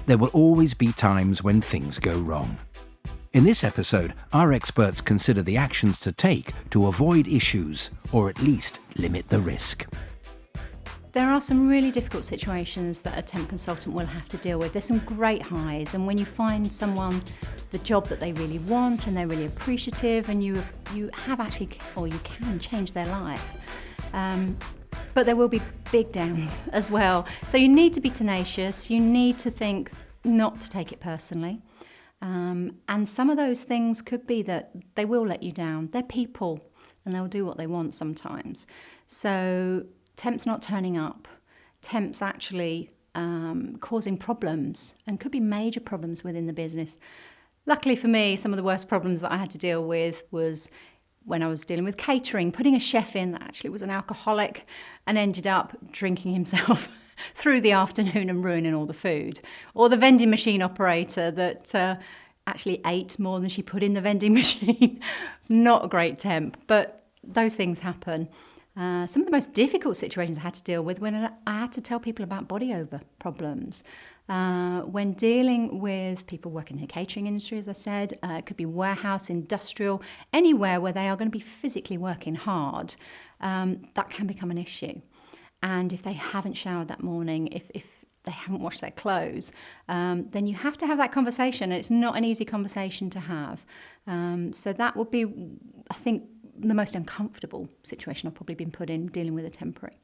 There will always be times when things go wrong. In this episode, our experts consider the actions to take to avoid issues, or at least limit the risk. There are some really difficult situations that a temp consultant will have to deal with. There's some great highs, and when you find someone the job that they really want and they're really appreciative, and you have actually, or you can change their life. But there will be big downs as well. So you need to be tenacious. You need to think not to take it personally. And some of those things could be that they will let you down. They're people, and they'll do what they want sometimes. So temps not turning up, temps actually causing problems, and could be major problems within the business. Luckily for me, some of the worst problems that I had to deal with was when I was dealing with catering, putting a chef in that actually was an alcoholic and ended up drinking himself through the afternoon and ruining all the food. Or the vending machine operator that actually ate more than she put in the vending machine. It's not a great temp, but those things happen. Some of the most difficult situations I had to deal with when I had to tell people about body odor problems. When dealing with people working in the catering industry, as I said, it could be warehouse, industrial, anywhere where they are going to be physically working hard, that can become an issue. And if they haven't showered that morning, if they haven't washed their clothes, then you have to have that conversation. And it's not an easy conversation to have. So that would be, I think, the most uncomfortable situation I've probably been put in dealing with a temporary.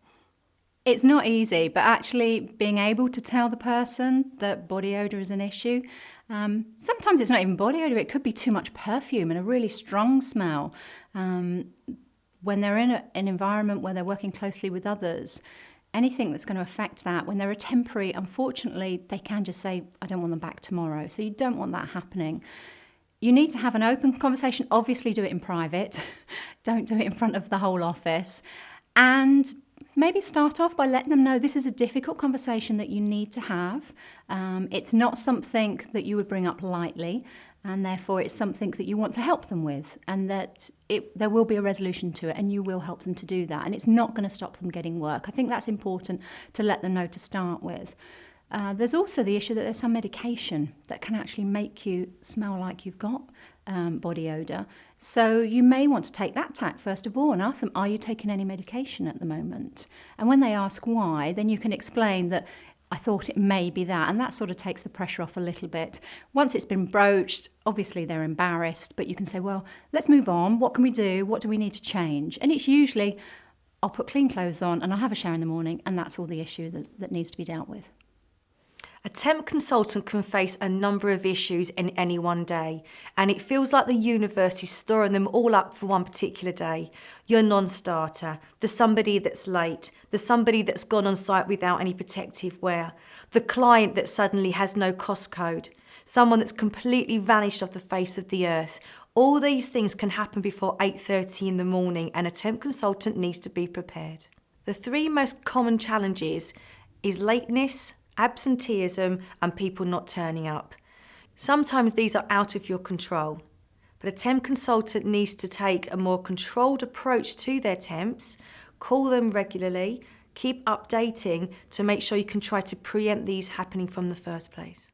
It's not easy, but actually being able to tell the person that body odour is an issue. Sometimes it's not even body odour, it could be too much perfume and a really strong smell. When they're in an environment where they're working closely with others, anything that's going to affect that, when they're a temporary, unfortunately, they can just say, I don't want them back tomorrow. So you don't want that happening. You need to have an open conversation. Obviously do it in private. Don't do it in front of the whole office. And maybe start off by letting them know this is a difficult conversation that you need to have. It's not something that you would bring up lightly, and therefore it's something that you want to help them with, and that there will be a resolution to it, and you will help them to do that. And it's not going to stop them getting work. I think that's important to let them know to start with. There's also the issue that there's some medication that can actually make you smell like you've got body odour. So you may want to take that tack first of all and ask them, are you taking any medication at the moment? And when they ask why, then you can explain that I thought it may be that, and that sort of takes the pressure off a little bit. Once it's been broached, obviously they're embarrassed, but you can say, well, let's move on. What can we do? What do we need to change? And it's usually, I'll put clean clothes on and I'll have a shower in the morning, and that's all the issue that needs to be dealt with. A temp consultant can face a number of issues in any one day, and it feels like the universe is storing them all up for one particular day. Your non-starter, the somebody that's late, the somebody that's gone on site without any protective wear, the client that suddenly has no cost code, someone that's completely vanished off the face of the earth. All these things can happen before 8:30 in the morning, and a temp consultant needs to be prepared. The three most common challenges is lateness, absenteeism, and people not turning up. Sometimes these are out of your control, but a temp consultant needs to take a more controlled approach to their temps, call them regularly, keep updating to make sure you can try to preempt these happening from the first place.